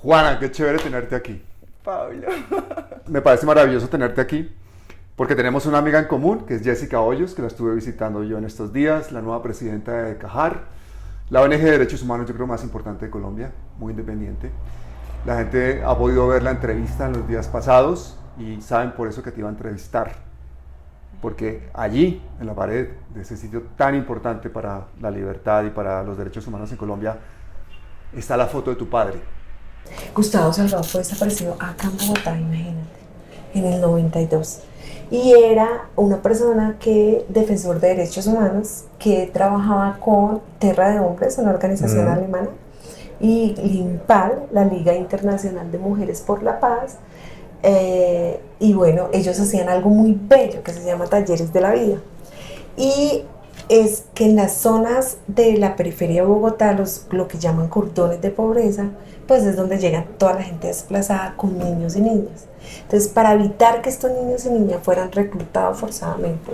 Juana, qué chévere tenerte aquí. Pablo. Me parece maravilloso tenerte aquí porque tenemos una amiga en común que es Jessica Hoyos, que la estuve visitando yo en estos días, la nueva presidenta de CAJAR, la ONG de Derechos Humanos, yo creo más importante de Colombia, muy independiente. La gente ha podido ver la entrevista en los días pasados y saben por eso que te iba a entrevistar, porque allí, en la pared de ese sitio tan importante para la libertad y para los derechos humanos en Colombia, está la foto de tu padre. Gustavo Salgado fue desaparecido acá en Bogotá, imagínate, en el 92. Y era una persona defensor de derechos humanos, que trabajaba con Terra de Hombres, una organización alemana, y LINPAL, la Liga Internacional de Mujeres por la Paz. Y bueno, ellos hacían algo muy bello que se llama Talleres de la Vida. Y es que en las zonas de la periferia de Bogotá, lo que llaman cordones de pobreza, pues es donde llega toda la gente desplazada con niños y niñas. Entonces, para evitar que estos niños y niñas fueran reclutados forzadamente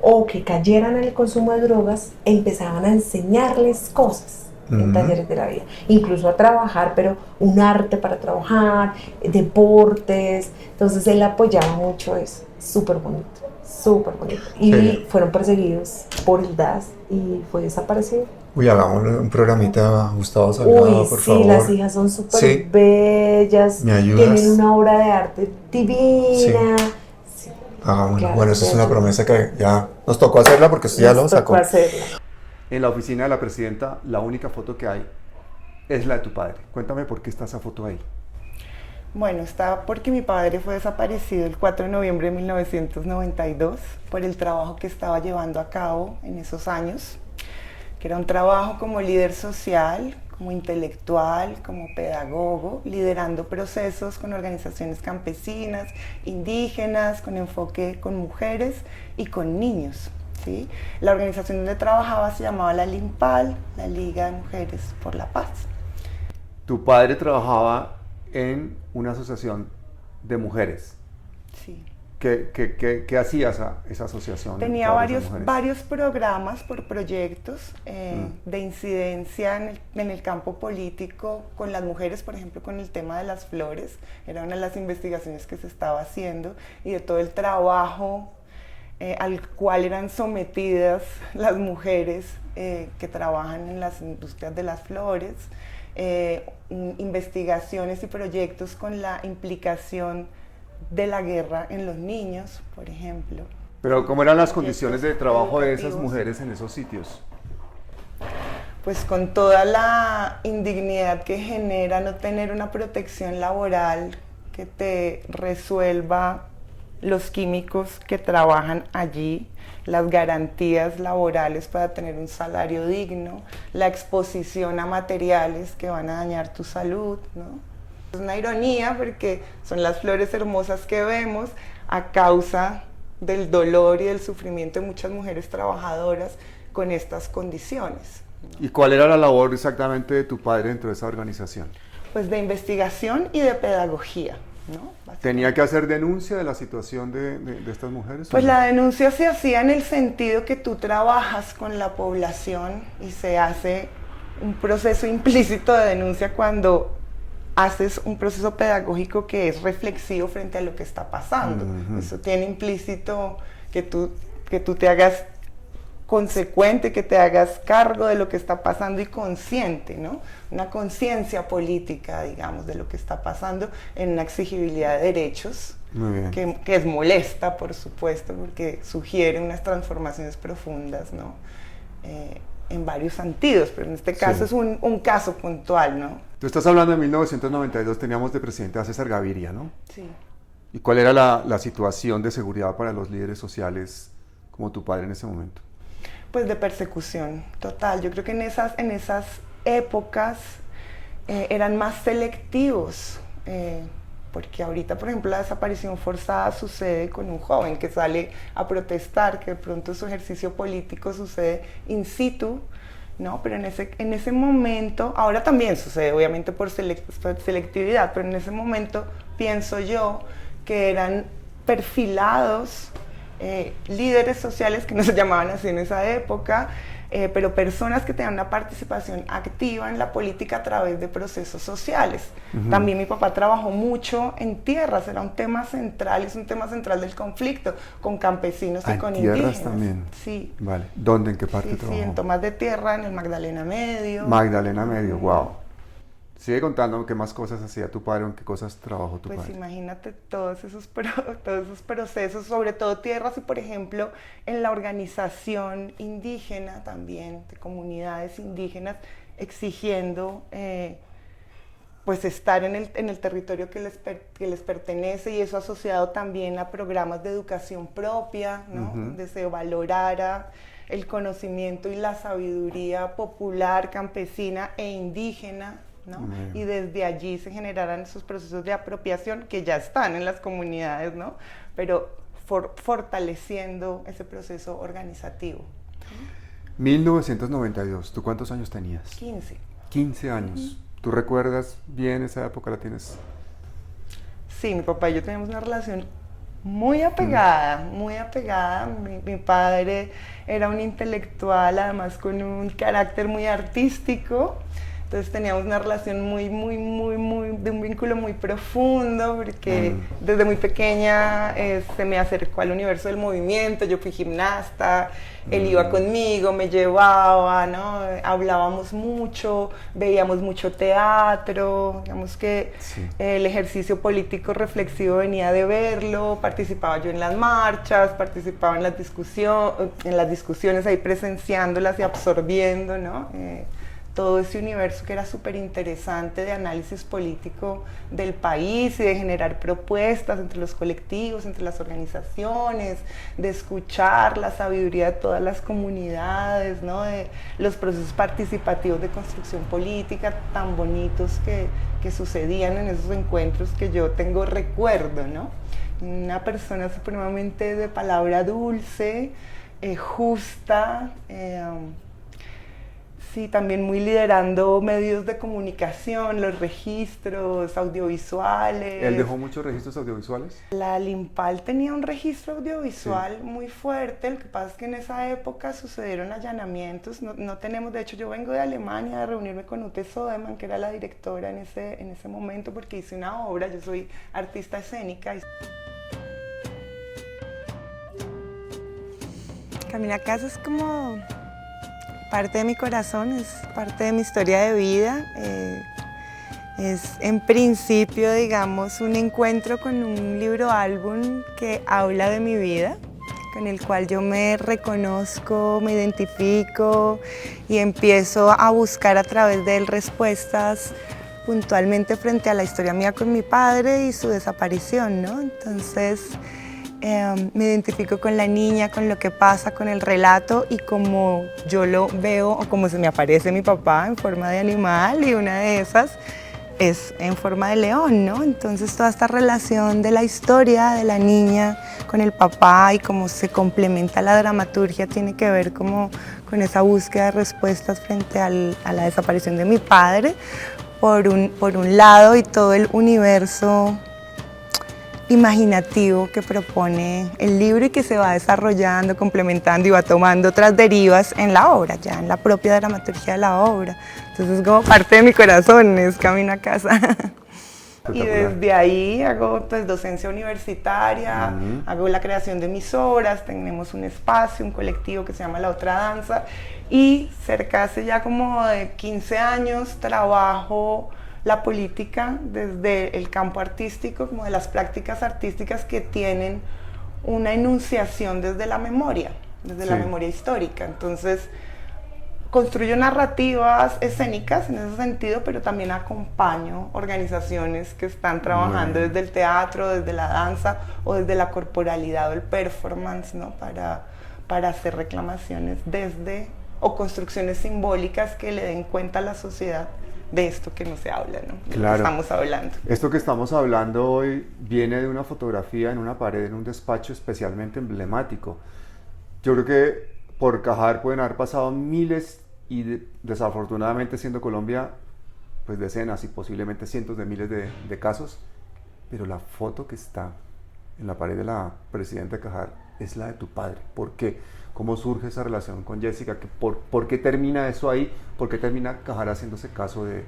o que cayeran en el consumo de drogas, empezaban a enseñarles cosas en talleres de la vida, incluso a trabajar, pero un arte para trabajar, deportes. Entonces él apoyaba mucho eso, súper bonito, súper bonito. Y fueron perseguidos por el DAS y fue desaparecido. Uy, hagamos un programita, Gustavo Salgado, por favor. Sí, las hijas son súper bellas, ¿Me ayudas? tienen una obra de arte divina. Sí, Hagámoslo. claro, Bueno, esa es una promesa que ya nos tocó hacerla porque usted ya lo sacó. En la oficina de la presidenta, la única foto que hay es la de tu padre. Cuéntame por qué está esa foto ahí. Bueno, está porque mi padre fue desaparecido el 4 de noviembre de 1992 por el trabajo que estaba llevando a cabo en esos años, que era un trabajo como líder social, como intelectual, como pedagogo, liderando procesos con organizaciones campesinas, indígenas, con enfoque con mujeres y con niños. ¿Sí? La organización donde trabajaba se llamaba la LINPAL, la Liga de Mujeres por la Paz. Tu padre trabajaba en una asociación de mujeres. Sí. ¿Qué hacía esa asociación? Tenía varios programas por proyectos de incidencia en el campo político con las mujeres, por ejemplo, con el tema de las flores. Era una de las investigaciones que se estaba haciendo y de todo el trabajo al cual eran sometidas las mujeres que trabajan en las industrias de las flores, investigaciones y proyectos con la implicación de la guerra en los niños, por ejemplo. Pero ¿cómo eran las condiciones de trabajo de esas mujeres en esos sitios? Pues con toda la indignidad que genera no tener una protección laboral que te resuelva los químicos que trabajan allí, las garantías laborales para tener un salario digno, la exposición a materiales que van a dañar tu salud, ¿no? Es una ironía porque son las flores hermosas que vemos a causa del dolor y del sufrimiento de muchas mujeres trabajadoras con estas condiciones, ¿no? ¿Y cuál era la labor exactamente de tu padre dentro de esa organización? Pues de investigación y de pedagogía, ¿no? ¿Tenía que hacer denuncia de la situación de estas mujeres? Pues la denuncia se hacía en el sentido que tú trabajas con la población y se hace un proceso implícito de denuncia cuando haces un proceso pedagógico que es reflexivo frente a lo que está pasando. Eso tiene implícito que tú te hagas consecuente, que te hagas cargo de lo que está pasando y consciente, ¿no? Una conciencia política, digamos, de lo que está pasando en una exigibilidad de derechos que es molesta, por supuesto, porque sugiere unas transformaciones profundas, ¿no? En varios sentidos, pero en este caso es un caso puntual, ¿no? Tú estás hablando de 1992, teníamos de presidente a César Gaviria, ¿no? Sí. ¿Y cuál era la situación de seguridad para los líderes sociales como tu padre en ese momento? Pues de persecución total. Yo creo que en esas épocas eran más selectivos, porque ahorita, por ejemplo, la desaparición forzada sucede con un joven que sale a protestar, que de pronto su ejercicio político sucede in situ, ¿no? Pero en ese momento, ahora también sucede, obviamente por selectividad, pero en ese momento pienso yo que eran perfilados líderes sociales que no se llamaban así en esa época, pero personas que tengan una participación activa en la política a través de procesos sociales. También mi papá trabajó mucho en tierras, era un tema central, es un tema central del conflicto, con campesinos y con tierras indígenas. También. Sí. Vale. ¿Dónde? ¿En qué parte trabajó? Sí, en tomas de tierra, en el Magdalena Medio. Magdalena Medio, wow. Sigue contándome qué más cosas hacía tu padre, en qué cosas trabajó tu Pues padre. imagínate todos esos procesos, sobre todo tierras y por ejemplo en la organización indígena también, de comunidades indígenas, exigiendo pues estar en el territorio que les pertenece, y eso asociado también a programas de educación propia, ¿no? Donde se valorara el conocimiento y la sabiduría popular, campesina e indígena, ¿no? Y desde allí se generaran esos procesos de apropiación que ya están en las comunidades, ¿no? Pero fortaleciendo ese proceso organizativo. 1992, ¿tú cuántos años tenías? 15. 15 años. ¿Tú recuerdas bien esa época? ¿La tienes? Sí, mi papá y yo teníamos una relación muy apegada, muy apegada. Mi padre era un intelectual, además con un carácter muy artístico. Entonces teníamos una relación de un vínculo muy profundo, porque desde muy pequeña se me acercó al universo del movimiento, yo fui gimnasta, él iba conmigo, me llevaba, ¿no? Hablábamos mucho, veíamos mucho teatro, digamos que el ejercicio político reflexivo venía de verlo, participaba yo en las marchas, participaba en las discusiones ahí presenciándolas y absorbiendo, ¿no? Todo ese universo que era súper interesante de análisis político del país y de generar propuestas entre los colectivos, entre las organizaciones, de escuchar la sabiduría de todas las comunidades, ¿no? De los procesos participativos de construcción política tan bonitos que sucedían en esos encuentros que yo tengo recuerdo, ¿no? Una persona supremamente de palabra dulce, justa, sí, también muy liderando medios de comunicación, los registros audiovisuales. ¿Él dejó muchos registros audiovisuales? La Limpal tenía un registro audiovisual muy fuerte. Lo que pasa es que en esa época sucedieron allanamientos. No tenemos, de hecho, yo vengo de Alemania a reunirme con Ute Soderman, que era la directora en ese momento, porque hice una obra. Yo soy artista escénica. Camina a casa es como parte de mi corazón, es parte de mi historia de vida. Es en principio, digamos, un encuentro con un libro álbum que habla de mi vida, con el cual yo me reconozco, me identifico y empiezo a buscar a través de él respuestas puntualmente frente a la historia mía con mi padre y su desaparición, ¿no? Entonces, me identifico con la niña, con lo que pasa, con el relato y como yo lo veo o como se me aparece mi papá en forma de animal, y una de esas es en forma de león, ¿no? Entonces toda esta relación de la historia de la niña con el papá y cómo se complementa la dramaturgia tiene que ver como con esa búsqueda de respuestas frente a la desaparición de mi padre, por un lado, y todo el universo imaginativo que propone el libro y que se va desarrollando, complementando y va tomando otras derivas en la obra, ya en la propia dramaturgia de la obra. Entonces es como parte de mi corazón, es camino a casa. Y desde ahí hago pues docencia universitaria, hago la creación de mis obras, tenemos un espacio, un colectivo que se llama La Otra Danza, y cerca hace ya como de 15 años trabajo la política desde el campo artístico, como de las prácticas artísticas que tienen una enunciación desde la memoria histórica. Entonces, construyo narrativas escénicas en ese sentido, pero también acompaño organizaciones que están trabajando desde el teatro, desde la danza o desde la corporalidad o el performance, ¿no? Para hacer reclamaciones o construcciones simbólicas que le den cuenta a la sociedad de esto que no se habla, ¿no? De lo que estamos hablando. Esto que estamos hablando hoy viene de una fotografía en una pared, en un despacho especialmente emblemático. Yo creo que por Cajar pueden haber pasado miles y desafortunadamente, siendo Colombia, pues decenas y posiblemente cientos de miles de casos, pero la foto que está en la pared de la presidenta de Cajar es la de tu padre. ¿Por qué? ¿Cómo surge esa relación con Jessica? ¿Por qué termina eso ahí? ¿Por qué termina Cajar haciéndose caso de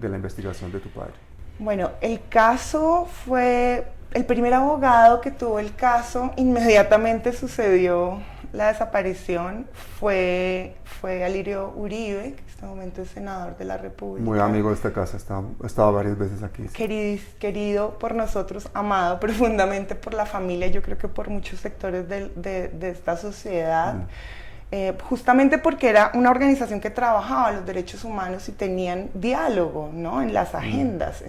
la investigación de tu padre? Bueno, el caso fue, el primer abogado que tuvo el caso, inmediatamente sucedió la desaparición, fue Alirio Uribe, que en este momento es senador de la República. Muy amigo de esta casa, ha estado varias veces aquí. Querido por nosotros, amado profundamente por la familia, yo creo que por muchos sectores de esta sociedad. Justamente porque era una organización que trabajaba los derechos humanos y tenían diálogo, ¿no?, en las agendas.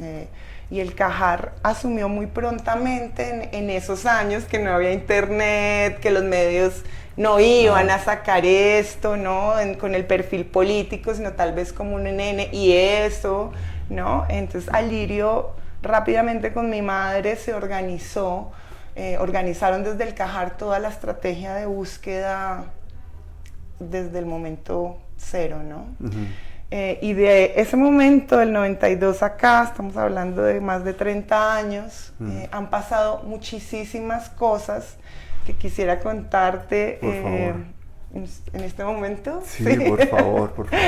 Y el Cajar asumió muy prontamente en esos años que no había internet, que los medios no iban a sacar esto, ¿no?, con el perfil político, sino tal vez como un nene y eso, ¿no? Entonces Alirio rápidamente con mi madre se organizó, organizaron desde el Cajar toda la estrategia de búsqueda desde el momento cero, ¿no? Y de ese momento, del 92 acá, estamos hablando de más de 30 años, han pasado muchísimas cosas que quisiera contarte. Por favor. En este momento. Sí, por favor, por favor.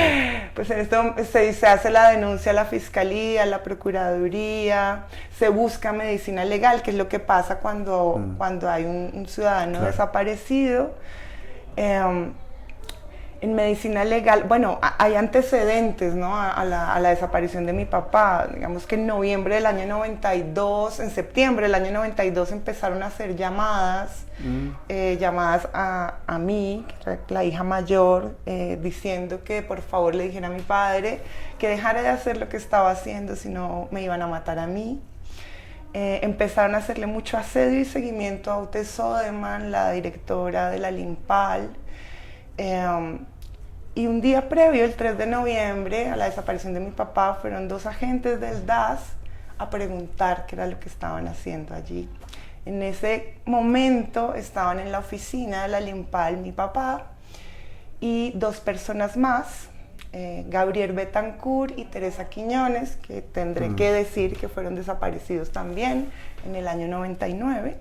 Pues en este momento se hace la denuncia a la Fiscalía, a la Procuraduría, se busca medicina legal, que es lo que pasa cuando hay un ciudadano desaparecido. En medicina legal, bueno, hay antecedentes, ¿no?, a la desaparición de mi papá. Digamos que en noviembre del año 92, en septiembre del año 92 empezaron a hacer llamadas, llamadas a mí, que era la hija mayor, diciendo que por favor le dijera a mi padre que dejara de hacer lo que estaba haciendo, si no me iban a matar a mí. Empezaron a hacerle mucho asedio y seguimiento a Ute Sodeman, la directora de la Limpal. Y un día previo, el 3 de noviembre, a la desaparición de mi papá, fueron 2 agentes del DAS a preguntar qué era lo que estaban haciendo allí. En ese momento estaban en la oficina de la Limpal mi papá y 2 personas más, Gabriel Betancourt y Teresa Quiñones, que tendré que decir que fueron desaparecidos también en el año 99.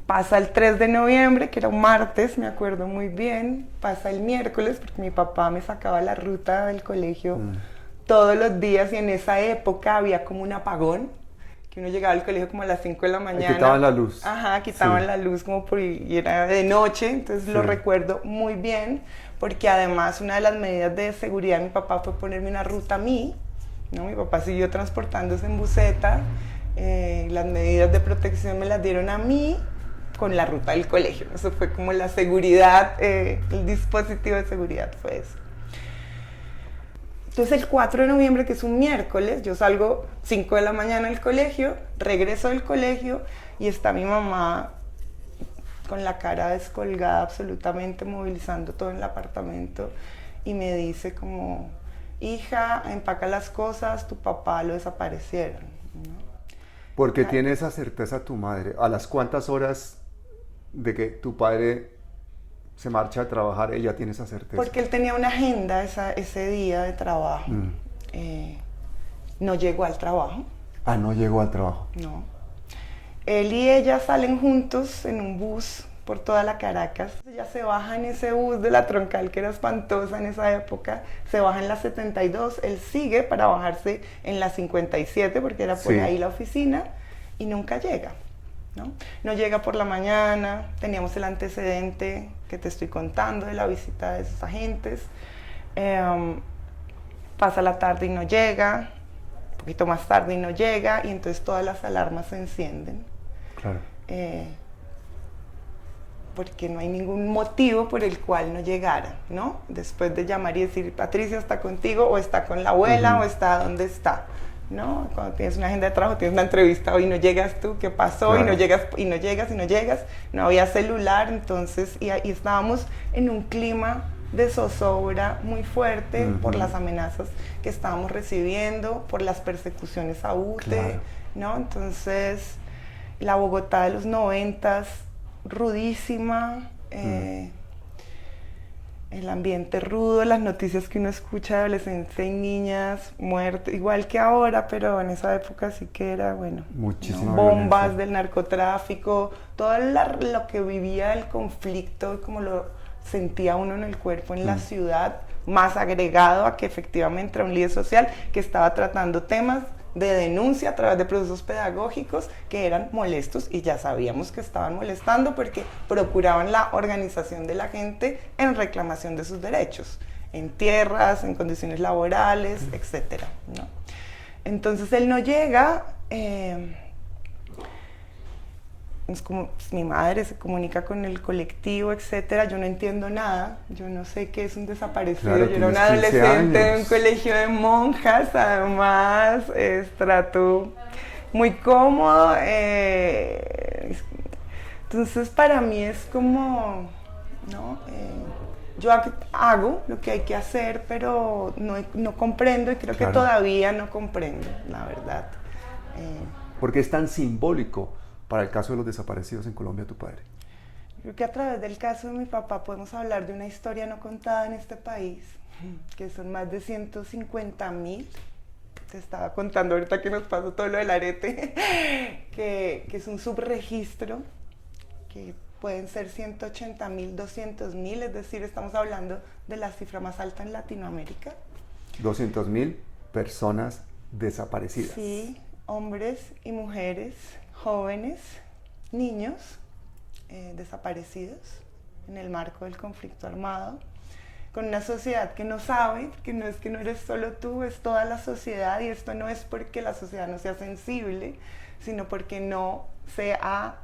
Pasa el 3 de noviembre, que era un martes, me acuerdo muy bien. Pasa el miércoles, porque mi papá me sacaba la ruta del colegio todos los días y en esa época había como un apagón, que uno llegaba al colegio como a las 5 de la mañana. Quitaban la luz. Ajá, quitaban la luz como y era de noche, entonces lo recuerdo muy bien, porque además una de las medidas de seguridad de mi papá fue ponerme una ruta a mí, ¿no? Mi papá siguió transportándose en buseta, las medidas de protección me las dieron a mí, con la ruta del colegio. Eso fue como la seguridad, el dispositivo de seguridad fue eso. Entonces el 4 de noviembre, que es un miércoles, yo salgo 5 de la mañana del colegio, regreso del colegio y está mi mamá con la cara descolgada, absolutamente movilizando todo en el apartamento y me dice como, hija, empaca las cosas, tu papá lo desaparecieron, ¿no? Porque tiene esa certeza tu madre. ¿A las cuántas horas de que tu padre se marcha a trabajar, ella tiene esa certeza? Porque él tenía una agenda ese día de trabajo. No llegó al trabajo. Ah, no llegó al trabajo. No. Él y ella salen juntos en un bus por toda la Caracas. Ella se baja en ese bus de la Troncal, que era espantosa en esa época, se baja en la 72, él sigue para bajarse en la 57, porque era por ahí la oficina, y nunca llega. No llega por la mañana, teníamos el antecedente que te estoy contando de la visita de esos agentes, pasa la tarde y no llega, un poquito más tarde y no llega, y entonces todas las alarmas se encienden. Claro. Porque no hay ningún motivo por el cual no llegara, ¿no? Después de llamar y decir, Patricia está contigo, o está con la abuela, o está donde está, ¿no? Cuando tienes una agenda de trabajo, tienes una entrevista, hoy no llegas tú, ¿qué pasó? Claro. Y no llegas, no había celular, entonces, y estábamos en un clima de zozobra muy fuerte por las amenazas que estábamos recibiendo, por las persecuciones a UTE, ¿no? Entonces, la Bogotá de los 90s, rudísima, el ambiente rudo, las noticias que uno escucha de adolescentes y niñas muertas, igual que ahora, pero en esa época sí que era, bueno, Muchísima bombas violencia. del narcotráfico, todo lo que vivía el conflicto, como lo sentía uno en el cuerpo en la ciudad, más agregado a que efectivamente era un líder social que estaba tratando temas de denuncia a través de procesos pedagógicos que eran molestos y ya sabíamos que estaban molestando porque procuraban la organización de la gente en reclamación de sus derechos, en tierras, en condiciones laborales, etc. ¿no? Entonces él no llega, es como mi madre se comunica con el colectivo, etcétera. Yo no entiendo nada, yo no sé qué es un desaparecido. Claro, yo era una tienes 15 adolescente de un años. colegio de monjas, además, estrato muy cómodo. Entonces para mí es como, ¿no? Yo hago lo que hay que hacer, pero no comprendo y creo que Claro. todavía no comprendo, la verdad. ¿Por qué es tan simbólico para el caso de los desaparecidos en Colombia tu padre? Creo que a través del caso de mi papá podemos hablar de una historia no contada en este país, que son más de 150.000. Te estaba contando ahorita que nos pasó todo lo del arete, que es un subregistro, que pueden ser 180.000, 200.000, es decir, estamos hablando de la cifra más alta en Latinoamérica. 200.000 personas desaparecidas. Sí, hombres y mujeres, jóvenes, niños desaparecidos en el marco del conflicto armado, con una sociedad que no sabe, que no es que no eres solo tú, es toda la sociedad, y esto no es porque la sociedad no sea sensible, sino porque no se ha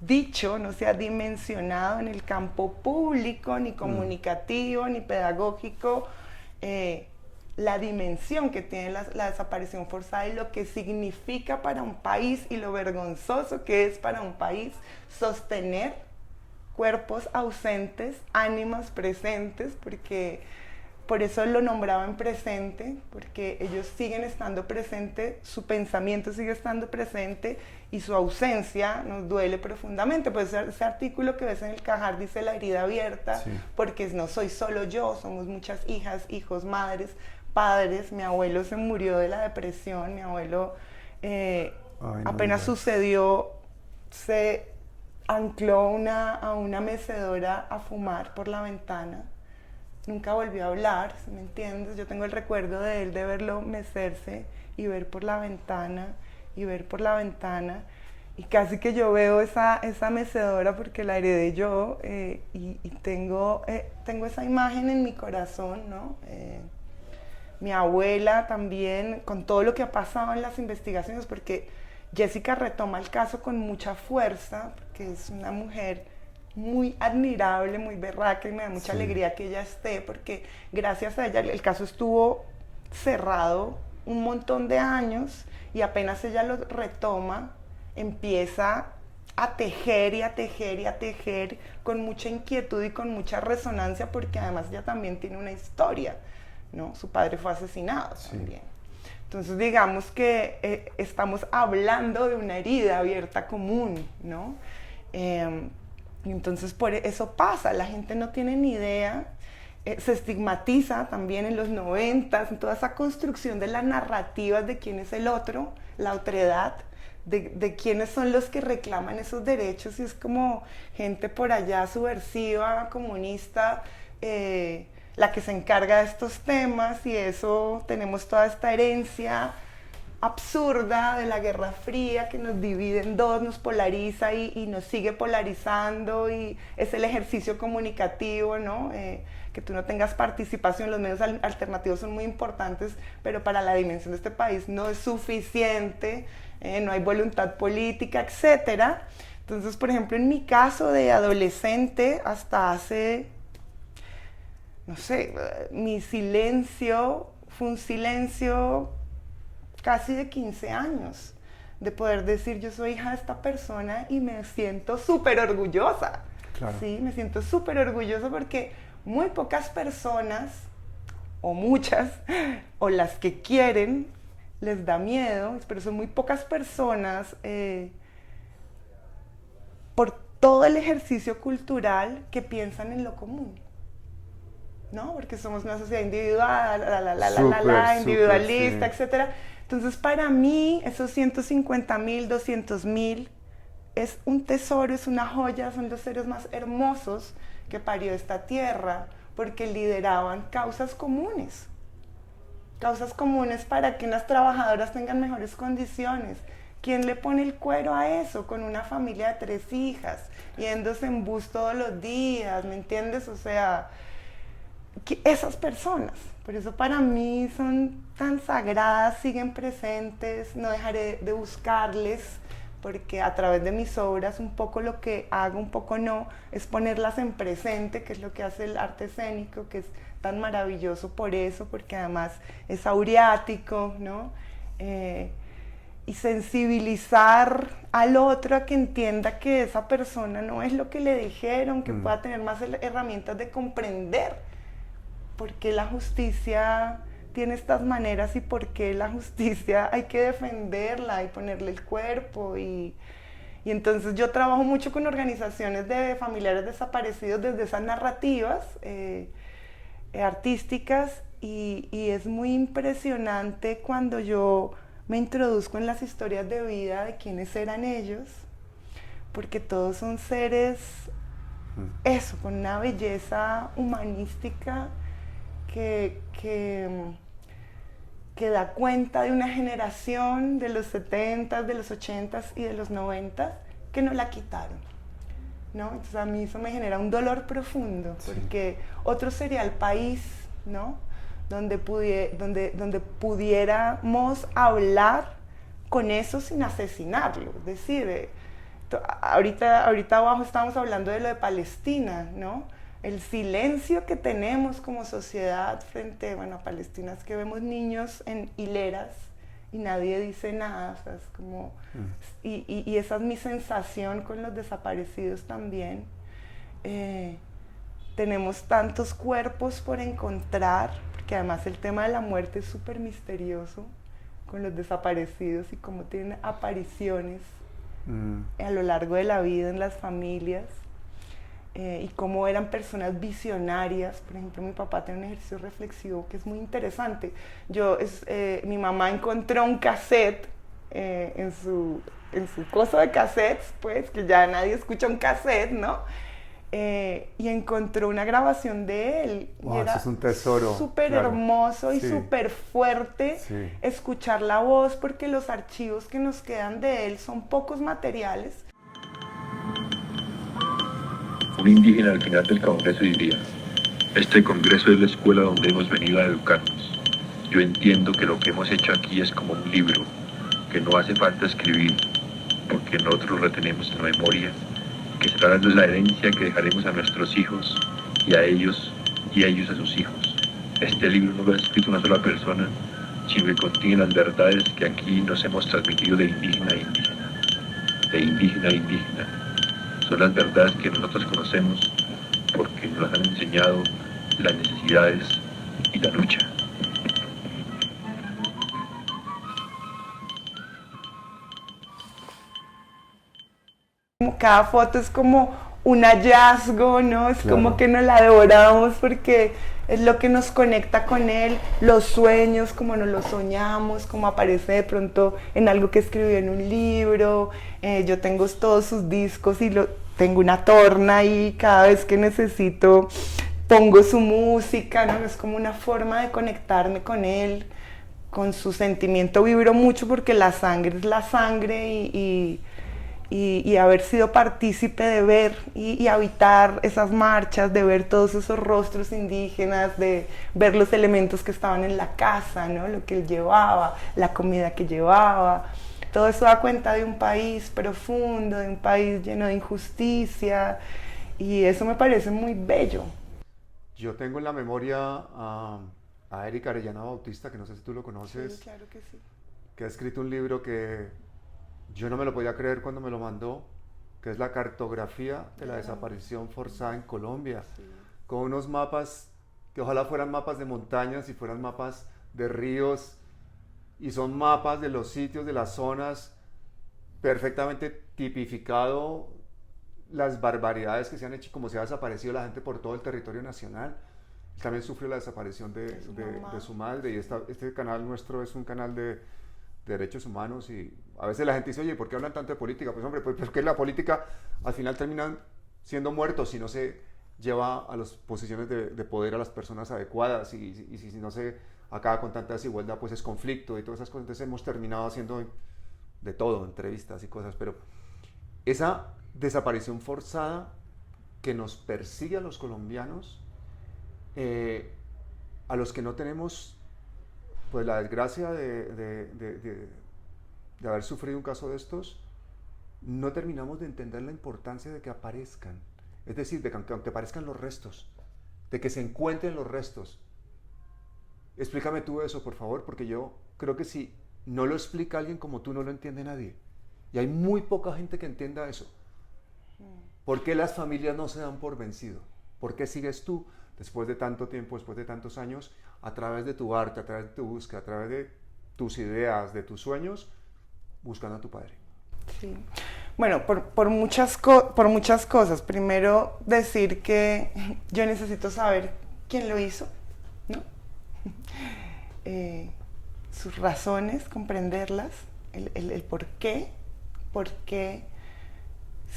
dicho, no se ha dimensionado en el campo público, ni comunicativo, ni pedagógico, la dimensión que tiene la desaparición forzada y lo que significa para un país y lo vergonzoso que es para un país sostener cuerpos ausentes, ánimas presentes, porque por eso lo nombraba en presente, porque ellos siguen estando presentes, su pensamiento sigue estando presente y su ausencia nos duele profundamente. Pues ese artículo que ves en el Cajar dice la herida abierta, Sí. porque no soy solo yo, somos muchas hijas, hijos, madres, padres. Mi abuelo se murió de la depresión, mi abuelo no apenas digas. sucedió, se ancló a una mecedora a fumar por la ventana. Nunca volvió a hablar, ¿sí me entiendes? Yo tengo el recuerdo de él, de verlo mecerse y ver por la ventana, y ver por la ventana. Y casi que yo veo esa mecedora porque la heredé yo, y tengo esa imagen en mi corazón, ¿no? Mi abuela también, con todo lo que ha pasado en las investigaciones, porque Jessica retoma el caso con mucha fuerza, porque es una mujer muy admirable, muy berraca, y me da mucha alegría que ella esté, porque gracias a ella el caso estuvo cerrado un montón de años y apenas ella lo retoma, empieza a tejer y a tejer y a tejer con mucha inquietud y con mucha resonancia, porque además ella también tiene una historia, ¿no? Su padre fue asesinado también. Entonces digamos que estamos hablando de una herida abierta común, ¿no? Entonces por eso pasa, la gente no tiene ni idea, se estigmatiza también en los 90s, en toda esa construcción de las narrativas de quién es el otro, la otredad, de quiénes son los que reclaman esos derechos, y es como gente por allá subversiva, comunista, la que se encarga de estos temas, y eso tenemos toda esta herencia absurda de la Guerra Fría que nos divide en dos, nos polariza y nos sigue polarizando, y es el ejercicio comunicativo, ¿no? Que tú no tengas participación, los medios alternativos son muy importantes, pero para la dimensión de este país no es suficiente, no hay voluntad política, etc. Entonces, por ejemplo, en mi caso de adolescente, hasta hace, no sé, mi silencio fue un silencio casi de 15 años, de poder decir yo soy hija de esta persona y me siento súper orgullosa. Claro. Sí, me siento súper orgullosa porque muy pocas personas, o muchas, o las que quieren, les da miedo, pero son muy pocas personas, por todo el ejercicio cultural, que piensan en lo común. ¿no? Porque somos una sociedad individual, Súper, individualista, sí. etcétera. Entonces, para mí, esos 150.000, 200.000 es un tesoro, es una joya, son los seres más hermosos que parió esta tierra, porque lideraban causas comunes para que unas trabajadoras tengan mejores condiciones. ¿Quién le pone el cuero a eso? Con una familia de 3 hijas, yéndose en bus todos los días, ¿me entiendes? O sea, esas personas, por eso para mí son tan sagradas, siguen presentes, no dejaré de buscarles, porque a través de mis obras un poco lo que hago, un poco no, es ponerlas en presente, que es lo que hace el arte escénico, que es tan maravilloso por eso, porque además es aureático, ¿no? Y sensibilizar al otro a que entienda que esa persona no es lo que le dijeron, que pueda tener más herramientas de comprender por qué la justicia tiene estas maneras y por qué la justicia hay que defenderla y ponerle el cuerpo. Y entonces yo trabajo mucho con organizaciones de familiares desaparecidos desde esas narrativas artísticas y es muy impresionante cuando yo me introduzco en las historias de vida de quiénes eran ellos, porque todos son seres, eso, con una belleza humanística que da cuenta de una generación de los 70s, de los 80s y de los 90s que no la quitaron, ¿no? Entonces a mí eso me genera un dolor profundo, porque otro sería el país, ¿no? Donde pudiéramos hablar con eso sin asesinarlo. Es decir, ahorita abajo estamos hablando de lo de Palestina, ¿no? El silencio que tenemos como sociedad frente, bueno, a Palestina, es que vemos niños en hileras y nadie dice nada, o sea, es como... Y esa es mi sensación con los desaparecidos también. Tenemos tantos cuerpos por encontrar, porque además el tema de la muerte es súper misterioso con los desaparecidos y cómo tienen apariciones a lo largo de la vida en las familias. Y cómo eran personas visionarias. Por ejemplo, mi papá tiene un ejercicio reflexivo que es muy interesante. Mi mamá encontró un cassette en su coso de cassettes, pues, que ya nadie escucha un cassette, ¿no? Y encontró una grabación de él. Wow, y era eso es un tesoro. súper Claro. hermoso y Sí. súper fuerte escuchar la voz, porque los archivos que nos quedan de él son pocos materiales. Un indígena al final del congreso diría: este congreso es la escuela donde hemos venido a educarnos. Yo entiendo que lo que hemos hecho aquí es como un libro, que no hace falta escribir, porque nosotros retenemos en la memoria, que será la herencia que dejaremos a nuestros hijos, y a ellos a sus hijos. Este libro no lo ha escrito una sola persona, sino que contiene las verdades que aquí nos hemos transmitido de indígena a indígena, de indígena a indígena. Son las verdades que nosotros conocemos porque nos han enseñado las necesidades y la lucha. Cada foto es como un hallazgo, ¿no? Es Claro. como que nos la devoramos porque es lo que nos conecta con él, los sueños, como nos los soñamos, como aparece de pronto en algo que escribió en un libro. Yo tengo todos sus discos y tengo una torna y cada vez que necesito pongo su música, ¿no? Es como una forma de conectarme con él, con su sentimiento. Vibro mucho porque la sangre es la sangre y haber sido partícipe de ver y habitar esas marchas, de ver todos esos rostros indígenas, de ver los elementos que estaban en la casa, ¿no? Lo que él llevaba, la comida que llevaba. Todo eso da cuenta de un país profundo, de un país lleno de injusticia, y eso me parece muy bello. Yo tengo en la memoria a Eric Arellano Bautista, que no sé si tú lo conoces, Sí, claro que sí. que ha escrito un libro que yo no me lo podía creer cuando me lo mandó, que es la cartografía de la desaparición forzada en Colombia, con unos mapas que ojalá fueran mapas de montañas y fueran mapas de ríos, y son mapas de los sitios, de las zonas, perfectamente tipificado las barbaridades que se han hecho y cómo se ha desaparecido la gente por todo el territorio nacional. también sufrió la desaparición de su madre, y este canal nuestro es un canal de derechos humanos, y a veces la gente dice, oye, ¿por qué hablan tanto de política? Pues hombre, pues porque la política al final terminan siendo muertos si no se lleva a las posiciones de poder a las personas adecuadas, y si no se acaba con tanta desigualdad, pues es conflicto y todas esas cosas. Entonces hemos terminado haciendo de todo, entrevistas y cosas, pero esa desaparición forzada que nos persigue a los colombianos, a los que no tenemos pues la desgracia de haber sufrido un caso de estos, no terminamos de entender la importancia de que aparezcan, es decir, de que aunque aparezcan los restos, de que se encuentren los restos. Explícame tú eso, por favor, porque yo creo que si no lo explica alguien como tú, no lo entiende nadie. Y hay muy poca gente que entienda eso. ¿Por qué las familias no se dan por vencido? ¿Por qué sigues tú, después de tanto tiempo, después de tantos años, a través de tu arte, a través de tu búsqueda, a través de tus ideas, de tus sueños, buscando a tu padre? Sí. Bueno, por muchas cosas. Primero, decir que yo necesito saber quién lo hizo, ¿no? Sus razones, comprenderlas, el por qué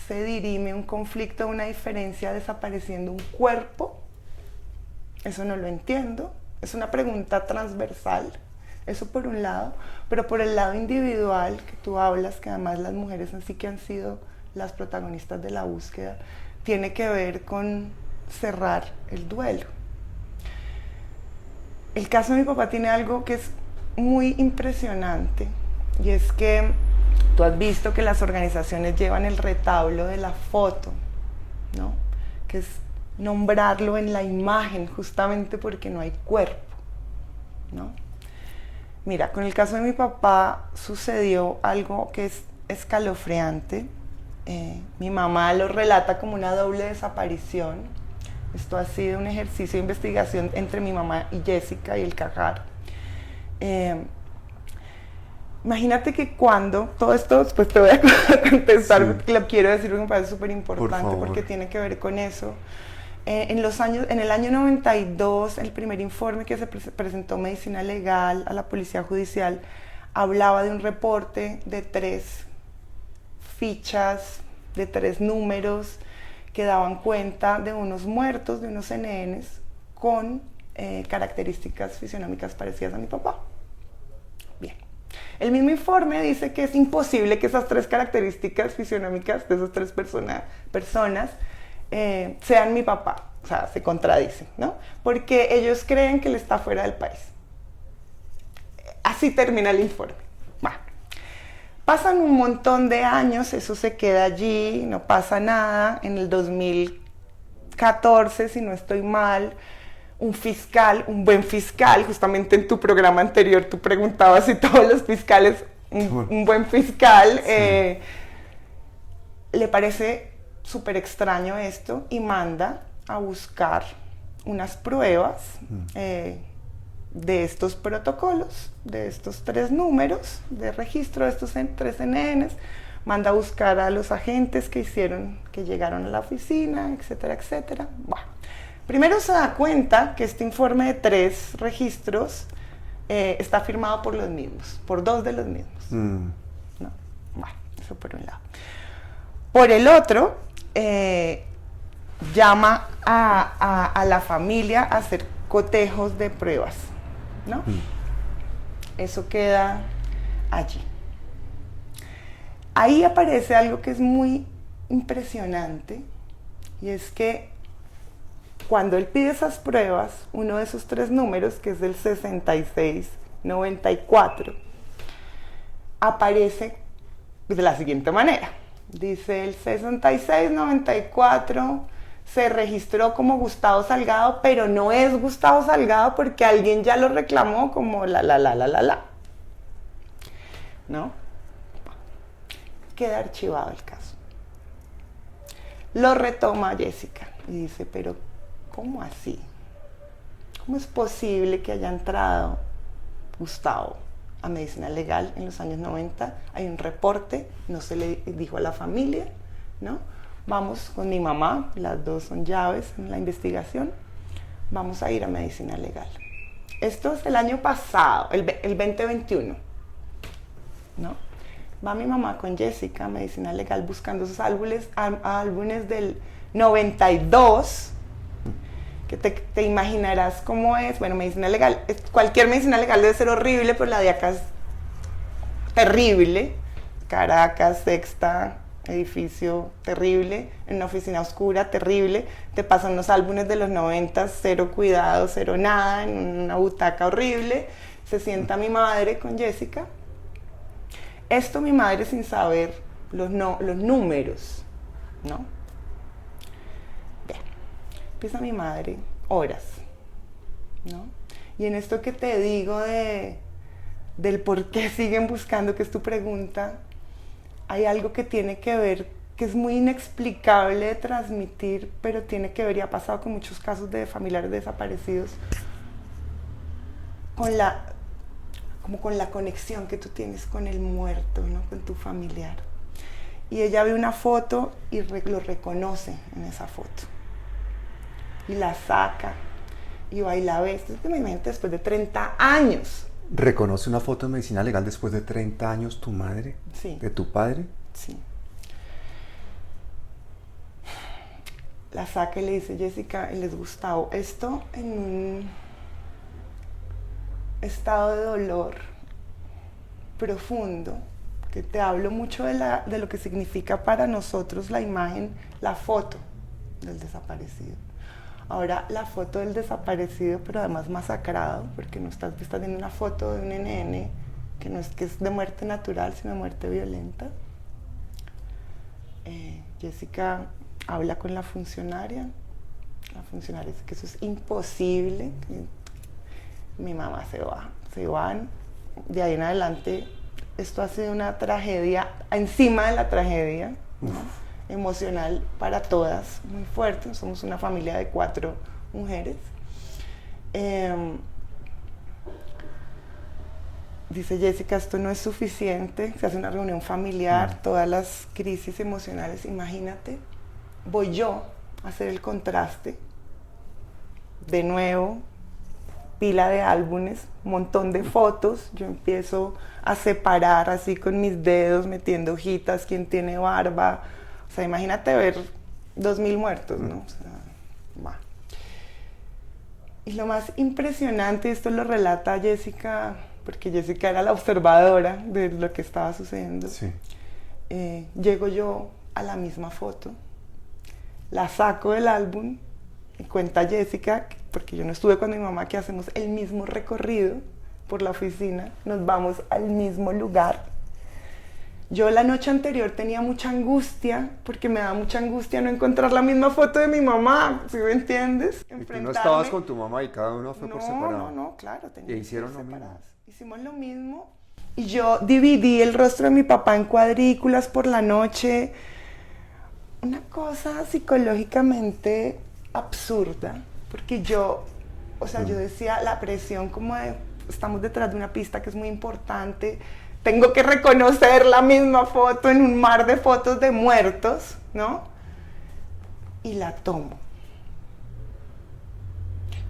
se dirime un conflicto, una diferencia desapareciendo un cuerpo. Eso no lo entiendo. Es una pregunta transversal, eso por un lado, pero por el lado individual que tú hablas, que además las mujeres así que han sido las protagonistas de la búsqueda, tiene que ver con cerrar el duelo. El caso de mi papá tiene algo que es muy impresionante, y es que tú has visto que las organizaciones llevan el retablo de la foto, ¿no? Que es nombrarlo en la imagen, justamente porque no hay cuerpo, ¿no? Mira, con el caso de mi papá sucedió algo que es escalofriante. Mi mamá lo relata como una doble desaparición. Esto ha sido un ejercicio de investigación entre mi mamá y Jessica y el CAJAR. Imagínate que cuando todo esto, pues te voy a contestar, sí, porque lo quiero decir porque me parece súper importante, porque tiene que ver con eso. En el año 92, el primer informe que se presentó Medicina Legal a la Policía Judicial hablaba de un reporte de 3 fichas, de 3 números que daban cuenta de unos muertos, de unos NNs con características fisionómicas parecidas a mi papá. Bien. El mismo informe dice que es imposible que esas 3 características fisionómicas de esas 3 personas sean mi papá. O sea, se contradicen, ¿no? Porque ellos creen que él está fuera del país. Así termina el informe. Bueno, pasan un montón de años, eso se queda allí, no pasa nada. En el 2014, si no estoy mal, un buen fiscal, justamente en tu programa anterior tú preguntabas si todos los fiscales, un buen fiscal, sí, le parece súper extraño esto y manda a buscar unas pruebas de estos protocolos, de estos 3 números de registro, de estos 3 NNs, manda a buscar a los agentes que llegaron a la oficina, etcétera, etcétera. Bueno, primero se da cuenta que este informe de 3 registros está firmado por los mismos, por 2 de los mismos. ¿No? Bueno, eso por un lado. Por el otro, llama a la familia a hacer cotejos de pruebas, ¿no? Eso queda allí. Ahí aparece algo que es muy impresionante, y es que cuando él pide esas pruebas, uno de esos 3 números, que es el 6694, aparece de la siguiente manera. Dice: el 6694 se registró como Gustavo Salgado, pero no es Gustavo Salgado porque alguien ya lo reclamó como la. ¿No? Queda archivado el caso. Lo retoma Jessica y dice: pero ¿cómo así? ¿Cómo es posible que haya entrado Gustavo a Medicina Legal en los años 90? Hay un reporte, no se le dijo a la familia, ¿no? Vamos con mi mamá, las 2 son llaves en la investigación. vamos a ir a medicina legal. Esto es el año pasado, el 2021, ¿no? Va mi mamá con Jessica a medicina legal buscando esos álbumes del 92, que te imaginarás cómo es. Bueno, medicina legal, cualquier medicina legal debe ser horrible, pero la de acá es terrible. Caracas, sexta, edificio terrible, en una oficina oscura, terrible. Te pasan unos álbumes de los 90, cero cuidado, cero nada, en una butaca horrible. Se sienta mi madre con Jessica. Esto mi madre sin saber los números, ¿no? Bien. Empieza mi madre, horas, ¿no? Y en esto que te digo del por qué siguen buscando, que es tu pregunta, hay algo que tiene que ver, que es muy inexplicable de transmitir, pero tiene que ver, y ha pasado con muchos casos de familiares desaparecidos, con la conexión que tú tienes con el muerto, ¿no? Con tu familiar. Y ella ve una foto y lo reconoce en esa foto. Y la saca y va y la ve. Esto me imagino después de 30 años. ¿Reconoce una foto de medicina legal después de 30 años tu madre? Sí. ¿De tu padre? Sí. La saca y le dice, Jessica, él es Gustavo. Esto en un estado de dolor profundo, que te hablo mucho de lo que significa para nosotros la imagen, la foto del desaparecido. Ahora la foto del desaparecido, pero además masacrado, porque no estás viendo una foto de un NN que no es que es de muerte natural, sino de muerte violenta. Jessica habla con la funcionaria dice que eso es imposible, que mi mamá se van, de ahí en adelante esto ha sido una tragedia, encima de la tragedia, ¿no? Emocional para todas, muy fuerte. Somos una familia de 4 mujeres. Dice Jessica, esto no es suficiente, se hace una reunión familiar, todas las crisis emocionales, imagínate, voy yo a hacer el contraste, de nuevo, pila de álbumes, montón de fotos, yo empiezo a separar así con mis dedos, metiendo hojitas, quién tiene barba. O sea, imagínate ver 2000 muertos, ¿no? O sea, va. Y lo más impresionante, esto lo relata Jessica, porque Jessica era la observadora de lo que estaba sucediendo. Sí. Llego yo a la misma foto, la saco del álbum y cuenta Jessica, porque yo no estuve con mi mamá, que hacemos el mismo recorrido por la oficina, nos vamos al mismo lugar. Yo la noche anterior tenía mucha angustia, porque me da mucha angustia no encontrar la misma foto de mi mamá, ¿sí me entiendes? Y tú no estabas con tu mamá y cada uno fue por separado. No, claro. ¿Y hicieron lo mismo? Hicimos lo mismo. Y yo dividí el rostro de mi papá en cuadrículas por la noche. Una cosa psicológicamente absurda, porque yo decía, la presión como de, estamos detrás de una pista que es muy importante, tengo que reconocer la misma foto en un mar de fotos de muertos, ¿no? Y la tomo.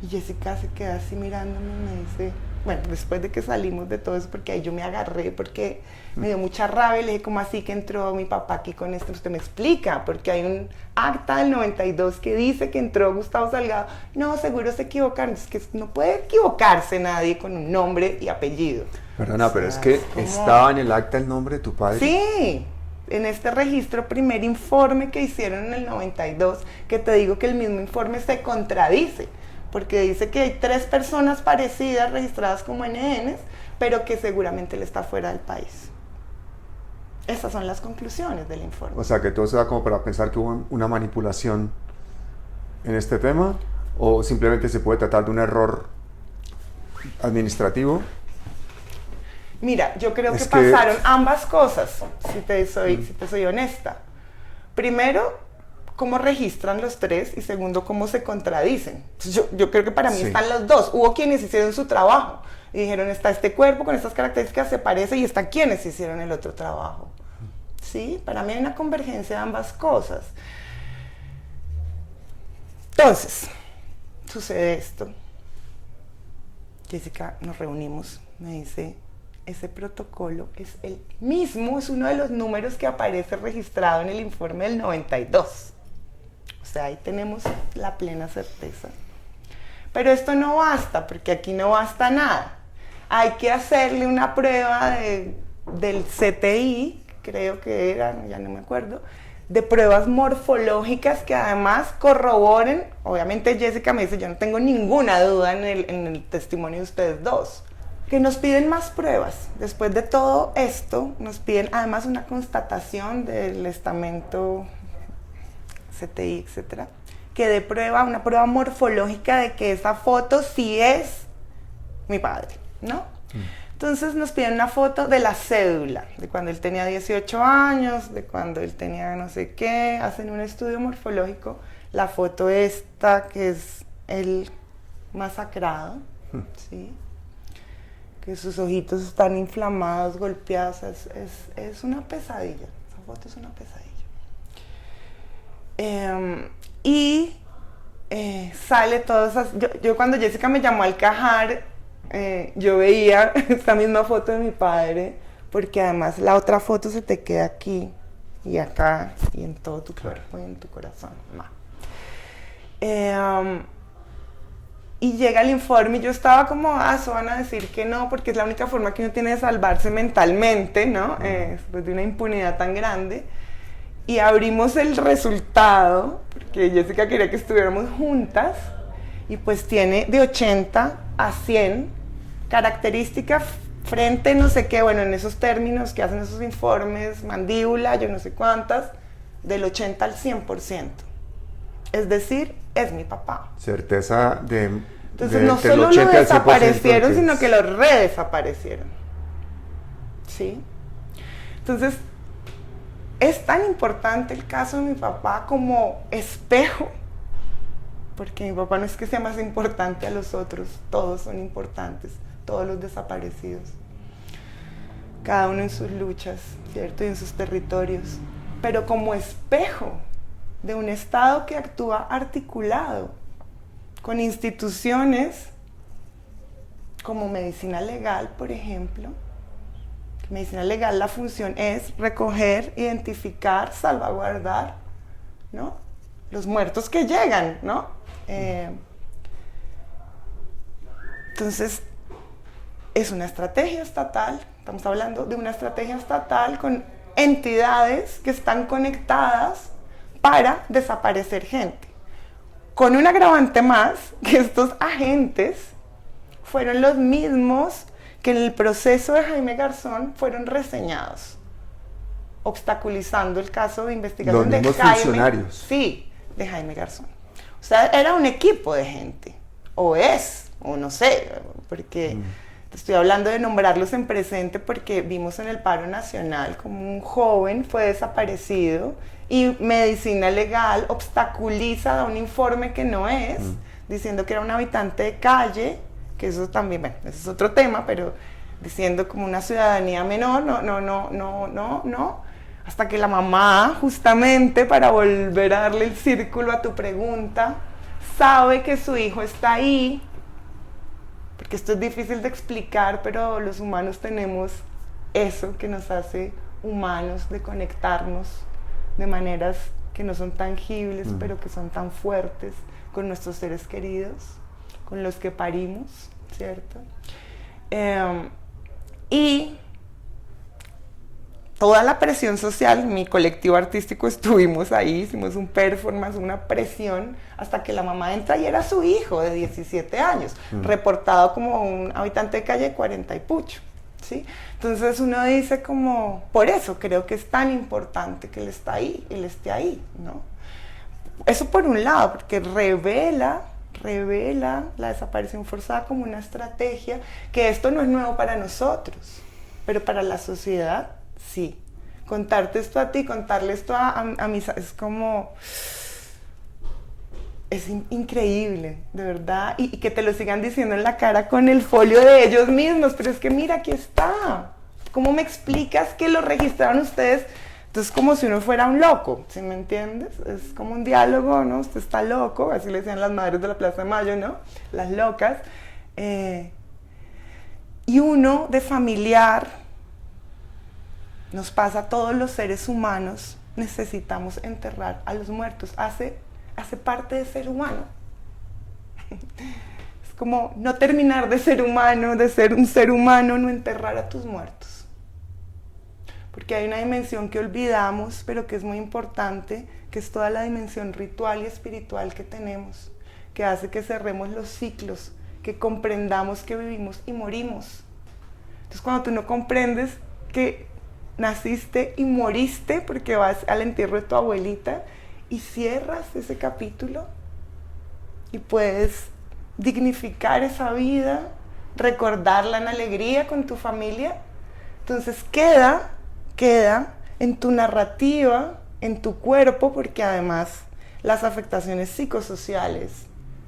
Y Jessica se queda así mirándome y me dice, bueno, después de que salimos de todo eso, porque ahí yo me agarré, porque me dio mucha rabia, le dije, ¿cómo así que entró mi papá aquí con esto? Usted me explica, porque hay un acta del 92 que dice que entró Gustavo Salgado. No, seguro se equivocaron. Es que no puede equivocarse nadie con un nombre y apellido. Perdona, O sea, pero es que como... estaba en el acta el nombre de tu padre. Sí, en este registro, primer informe que hicieron en el 92, que te digo que el mismo informe se contradice, porque dice que hay 3 personas parecidas registradas como NNs, pero que seguramente él está fuera del país. Esas son las conclusiones del informe. O sea, que todo se da como para pensar que hubo una manipulación en este tema, o simplemente se puede tratar de un error administrativo. Mira, yo creo que pasaron ambas cosas, si te soy honesta. Primero, cómo registran los 3, y segundo, cómo se contradicen. Yo creo que para mí están los dos. Hubo quienes hicieron su trabajo y dijeron, está este cuerpo con estas características, se parece, y están quienes hicieron el otro trabajo. Sí, para mí hay una convergencia de ambas cosas. Entonces, sucede esto. Jessica, nos reunimos, me dice, ese protocolo es el mismo, es uno de los números que aparece registrado en el informe del 92. O sea, ahí tenemos la plena certeza. Pero esto no basta, porque aquí no basta nada. Hay que hacerle una prueba del CTI, creo que era, ya no me acuerdo, de pruebas morfológicas que además corroboren. Obviamente Jessica me dice, yo no tengo ninguna duda en el testimonio de ustedes dos, que nos piden más pruebas. Después de todo esto, nos piden además una constatación del estamento CTI, etcétera, que dé prueba, una prueba morfológica de que esa foto sí es mi padre, ¿no? Entonces nos piden una foto de la cédula, de cuando él tenía 18 años, de cuando él tenía no sé qué, hacen un estudio morfológico, la foto esta, que es el masacrado, ¿sí? Que sus ojitos están inflamados, golpeados, es una pesadilla, esa foto es una pesadilla. Sale todas esas... Yo cuando Jessica me llamó al Cajar, yo veía esta misma foto de mi padre, porque además la otra foto se te queda aquí y acá y en todo tu cuerpo y en tu corazón. Y llega el informe y yo estaba como, se van a decir que no, porque es la única forma que uno tiene de salvarse mentalmente, ¿no? Después de una impunidad tan grande. Y abrimos el resultado, porque Jessica quería que estuviéramos juntas, y pues tiene de 80 a 100 características frente, no sé qué, bueno, en esos términos que hacen esos informes, mandíbula, yo no sé cuántas, del 80 al 100%. Es decir, es mi papá. Certeza de... Entonces no solo lo desaparecieron, sino que lo redesaparecieron. ¿Sí? Entonces, es tan importante el caso de mi papá como espejo, porque mi papá no es que sea más importante a los otros, todos son importantes, todos los desaparecidos, cada uno en sus luchas, ¿cierto? Y en sus territorios, pero como espejo de un Estado que actúa articulado con instituciones como medicina legal, por ejemplo. Medicina legal, la función es recoger, identificar, salvaguardar, ¿no? Los muertos que llegan, ¿no? Entonces, es una estrategia estatal, estamos hablando de una estrategia estatal con entidades que están conectadas para desaparecer gente. Con un agravante más, que estos agentes fueron los mismos que en el proceso de Jaime Garzón fueron reseñados, obstaculizando el caso de investigación de Jaime. Funcionarios. Sí, de Jaime Garzón. O sea, era un equipo de gente, o es, o no sé, porque te estoy hablando de nombrarlos en presente porque vimos en el paro nacional como un joven fue desaparecido y medicina legal obstaculiza, da un informe que no es, diciendo que era un habitante de calle, que eso también, bueno, ese es otro tema, pero diciendo como una ciudadanía menor, no, hasta que la mamá, justamente para volver a darle el círculo a tu pregunta, sabe que su hijo está ahí, porque esto es difícil de explicar, pero los humanos tenemos eso que nos hace humanos, de conectarnos de maneras que no son tangibles, pero que son tan fuertes con nuestros seres queridos, con los que parimos, ¿cierto? Y toda la presión social, mi colectivo artístico estuvimos ahí, hicimos un performance, una presión, hasta que la mamá entra y era su hijo de 17 años, reportado como un habitante de calle de 40 y pucho, ¿sí? Entonces uno dice como, por eso creo que es tan importante que él está ahí, él esté ahí, ¿no? Eso por un lado, porque revela la desaparición forzada como una estrategia, que esto no es nuevo para nosotros, pero para la sociedad sí. Contarte esto a ti, contarle esto a mis, es como, es increíble, de verdad, y que te lo sigan diciendo en la cara con el folio de ellos mismos, pero es que mira, aquí está. ¿Cómo me explicas que lo registraron ustedes Entonces, como si uno fuera un loco, ¿sí me entiendes? Es como un diálogo, ¿no? Usted está loco, así le decían las madres de la Plaza de Mayo, ¿no? Las locas. Y uno de familiar, nos pasa a todos los seres humanos, necesitamos enterrar a los muertos. Hace parte de ser humano. Es como no terminar de ser humano, de ser un ser humano, no enterrar a tus muertos. Porque hay una dimensión que olvidamos, pero que es muy importante, que es toda la dimensión ritual y espiritual que tenemos, que hace que cerremos los ciclos, que comprendamos que vivimos y morimos. Entonces, cuando tú no comprendes que naciste y moriste porque vas al entierro de tu abuelita y cierras ese capítulo y puedes dignificar esa vida, recordarla en alegría con tu familia, entonces queda en tu narrativa, en tu cuerpo, porque además las afectaciones psicosociales,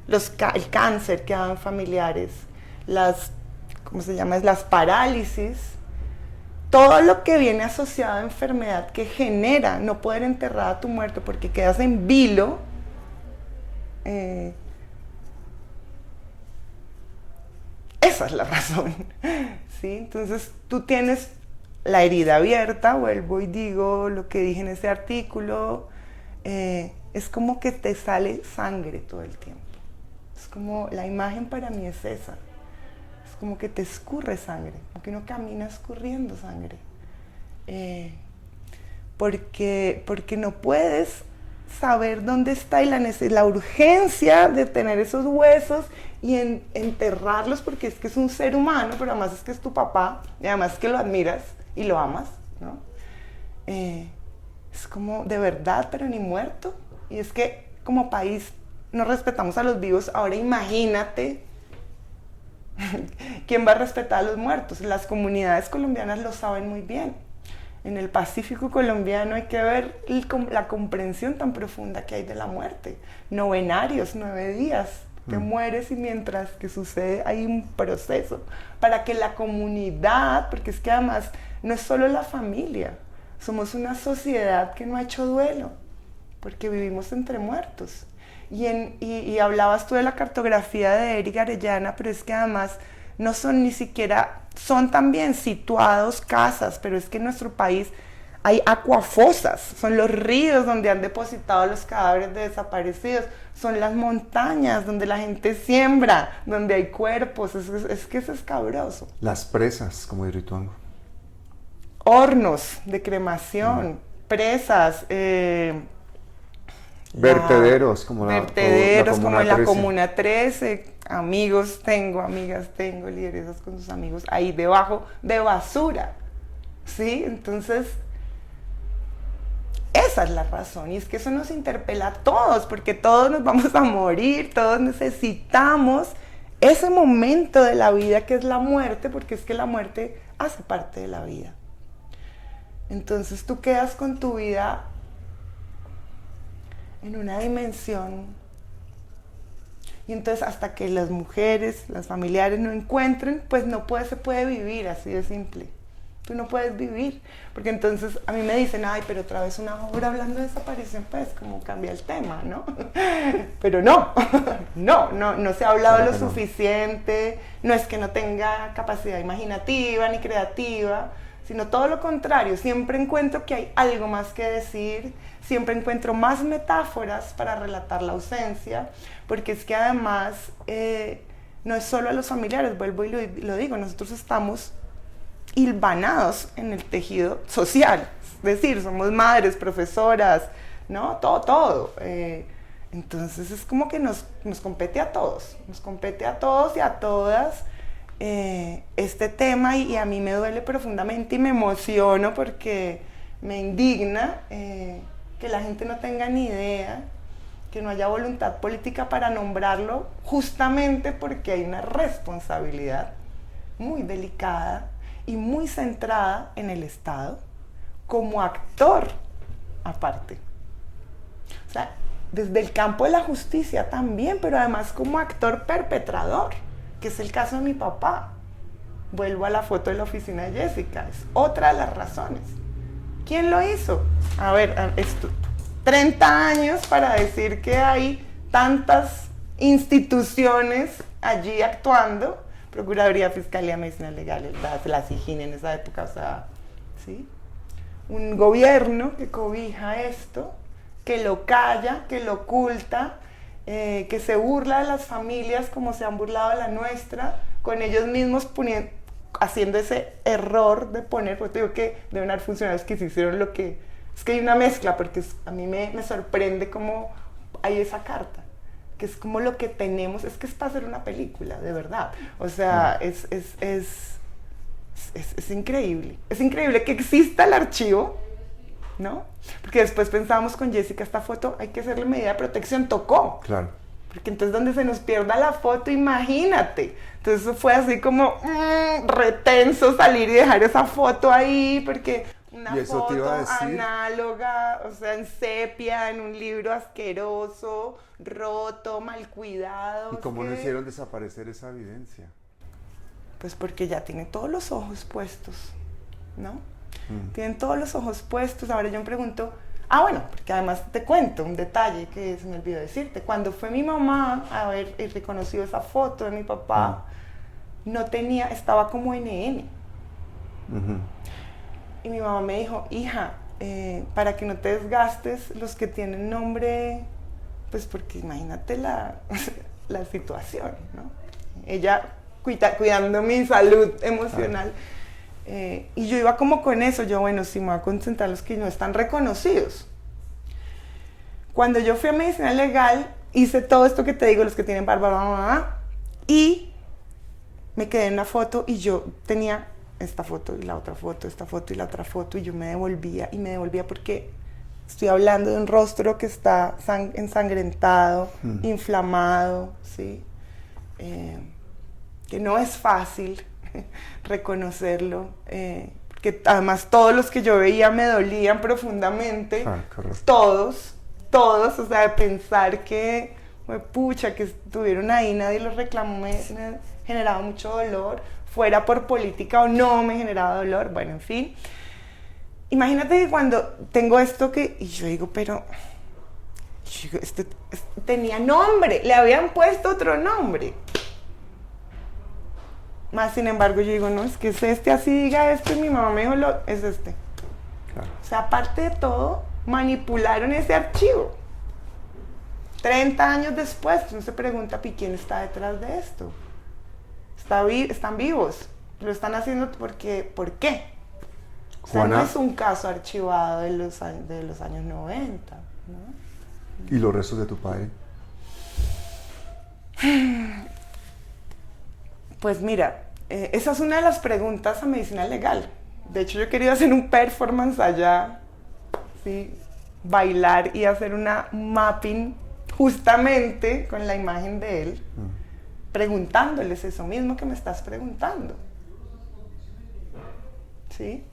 el cáncer que dan familiares, las parálisis, todo lo que viene asociado a enfermedad que genera no poder enterrar a tu muerto porque quedas en vilo, esa es la razón, ¿sí? Entonces tú tienes la herida abierta, vuelvo y digo lo que dije en ese artículo, es como que te sale sangre todo el tiempo. Es como, la imagen para mí es esa. Es como que te escurre sangre, como que uno camina escurriendo sangre. Porque no puedes saber dónde está y la urgencia de tener esos huesos y enterrarlos, porque es que es un ser humano, pero además es que es tu papá, y además es que lo admiras y lo amas, ¿no? Es como de verdad, pero ni muerto. Y es que como país no respetamos a los vivos. Ahora imagínate quién va a respetar a los muertos. Las comunidades colombianas lo saben muy bien. En el Pacífico colombiano hay que ver la comprensión tan profunda que hay de la muerte. Novenarios, 9 días. Te mueres y mientras que sucede hay un proceso para que la comunidad, porque es que además no es solo la familia, somos una sociedad que no ha hecho duelo, porque vivimos entre muertos. Y hablabas tú de la cartografía de Eric Arellana, pero es que además no son ni siquiera, son también situados casas, pero es que en nuestro país hay acuafosas, son los ríos donde han depositado los cadáveres de desaparecidos, son las montañas donde la gente siembra, donde hay cuerpos, es que es escabroso. Las presas, como de Rituango. Hornos de cremación, presas, vertederos, como en la Comuna 13, amigos tengo, amigas tengo, lideresas con sus amigos, ahí debajo de basura, ¿sí? Entonces, esa es la razón, y es que eso nos interpela a todos, porque todos nos vamos a morir, todos necesitamos ese momento de la vida que es la muerte, porque es que la muerte hace parte de la vida. Entonces tú quedas con tu vida en una dimensión, y entonces hasta que las mujeres, las familiares no encuentren, pues se puede vivir, así de simple. Tú no puedes vivir, porque entonces a mí me dicen, ay, pero otra vez una obra hablando de desaparición, pues como cambia el tema, ¿no? Pero no se ha hablado lo suficiente, no es que no tenga capacidad imaginativa ni creativa, sino todo lo contrario, siempre encuentro que hay algo más que decir, siempre encuentro más metáforas para relatar la ausencia, porque es que además no es solo a los familiares, vuelvo y lo digo, nosotros estamos hilvanados en el tejido social, es decir, somos madres, profesoras, ¿no? Todo. Entonces es como que nos compete a todos y a todas este tema, y a mí me duele profundamente y me emociono porque me indigna que la gente no tenga ni idea, que no haya voluntad política para nombrarlo, justamente porque hay una responsabilidad muy delicada y muy centrada en el Estado como actor aparte. O sea, desde el campo de la justicia también, pero además como actor perpetrador, que es el caso de mi papá. Vuelvo a la foto de la oficina de Jessica, es otra de las razones. ¿Quién lo hizo? A ver, 30 años para decir que hay tantas instituciones allí actuando, Procuraduría, Fiscalía, Medicina Legal, la SIJIN en esa época, o sea, ¿sí? Un gobierno que cobija esto, que lo calla, que lo oculta, que se burla de las familias como se han burlado de la nuestra, con ellos mismos haciendo ese error de poner, porque digo que deben haber funcionarios que se hicieron lo que... Es que hay una mezcla, porque a mí me sorprende cómo hay esa carta, que es como lo que tenemos, es que es para hacer una película, de verdad. O sea, es increíble. Es increíble que exista el archivo, ¿no? Porque después pensábamos con Jessica, esta foto hay que hacerle medida de protección, tocó. Claro. Porque entonces donde se nos pierda la foto, imagínate. Entonces eso fue así como retenso salir y dejar esa foto ahí, porque una foto análoga, o sea, en sepia, en un libro asqueroso, roto, mal cuidado. ¿Y cómo no hicieron desaparecer esa evidencia? Pues porque ya tiene todos los ojos puestos, ¿no? Tienen todos los ojos puestos. Ahora yo me pregunto, bueno, porque además te cuento un detalle que se me olvidó decirte. Cuando fue mi mamá a haber reconocido esa foto de mi papá, no tenía, estaba como NN. Y mi mamá me dijo, hija, para que no te desgastes, los que tienen nombre, pues porque imagínate la situación, ¿no? Ella cuidando mi salud emocional. Y yo iba como con eso, yo bueno, sí me voy a concentrar en los que no están reconocidos. Cuando yo fui a Medicina Legal, hice todo esto que te digo, los que tienen barba, y me quedé en una foto y yo tenía esta foto y la otra foto, esta foto y la otra foto, y yo me devolvía porque estoy hablando de un rostro que está ensangrentado, inflamado, ¿sí? Que no es fácil reconocerlo, que además todos los que yo veía me dolían profundamente, todos, o sea, de pensar que, pucha, que estuvieron ahí, nadie los reclamó, me generaba mucho dolor, fuera por política o no, me generaba dolor, bueno, en fin. Imagínate que cuando tengo esto y yo digo, pero, tenía nombre, le habían puesto otro nombre. Más sin embargo yo digo, no, es que es así diga esto, y mi mamá me dijo, es este. Claro. O sea, aparte de todo, manipularon ese archivo. 30 años después, uno se pregunta, ¿quién está detrás de esto? Están vivos, lo están haciendo porque, ¿por qué? O sea, Juana, no es un caso archivado de los años 90, ¿no? ¿Y los restos de tu padre? Pues mira, esa es una de las preguntas a Medicina Legal. De hecho, yo quería hacer un performance allá, ¿sí? Bailar y hacer un mapping justamente con la imagen de él, preguntándoles eso mismo que me estás preguntando. ¿Sí?